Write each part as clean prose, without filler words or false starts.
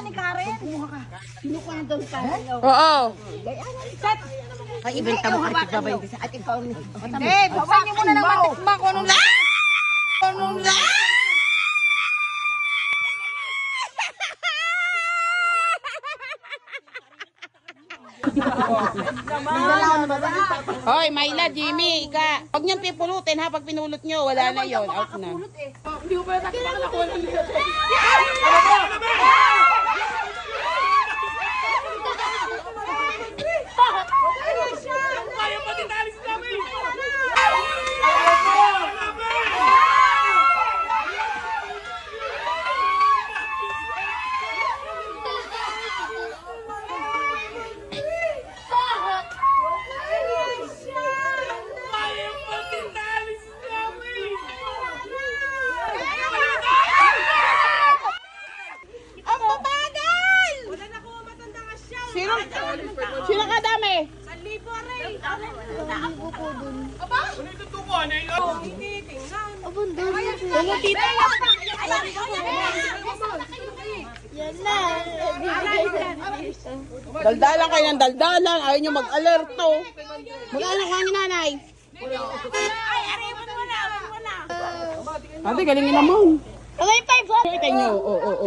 ni Karen. Kinukuha na daw ni Karen. Oo. Set. Ay, ibenta mo at babay din at ikaw. Hindi, buksan niyo muna ng matikma ko nung Hoy, Myla, Jimmy, ika. Huwag niyang pipulutin ha. Pag pinulot niyo, wala na yon, out na. Hindi ko pala nakakalakuha ng Sino ka dami? Daldalan kayo ng daldalan. Ayaw nyo mag-alerto. Mag-anak ka ni nanay. Ate, galingin naman. Kita nyo. Oo.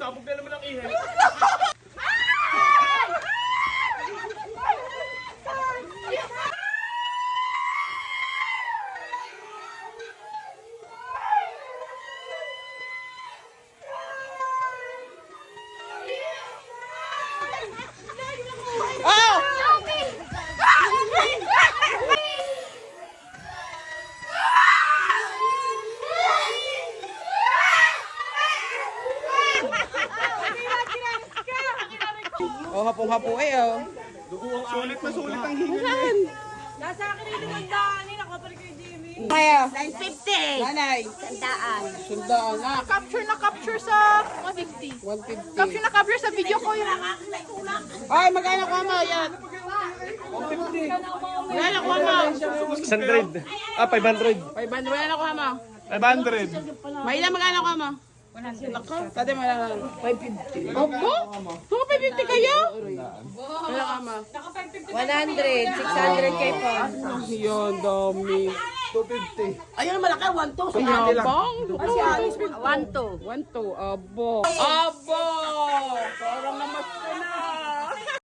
Sabog na naman ang ihay. Oh, hapong-hapo oh. Sulit na sulit ang hingan. Nasa akin rin yung handaan. Nakapalik kay Jimmy. Kaya, 950. nanay, Tandaan. sundaan na. Capture sa 150. 150. Na capture sa video ko yung Ay, magkano ka mo? Yan. 150. Magkano ka mo? 600. 500. 500. Magkano ka mo? 500. Mahila, magkano ka mo? 100. Nako, tati mo lang. 550. Opo? Mga 550 kayo? Magkano ka mo? 100. 600 kay po. Yan, dami. 250. Ayun malaki. 1-2. Yabang. 1-2. 1, 2. Abo. Abo!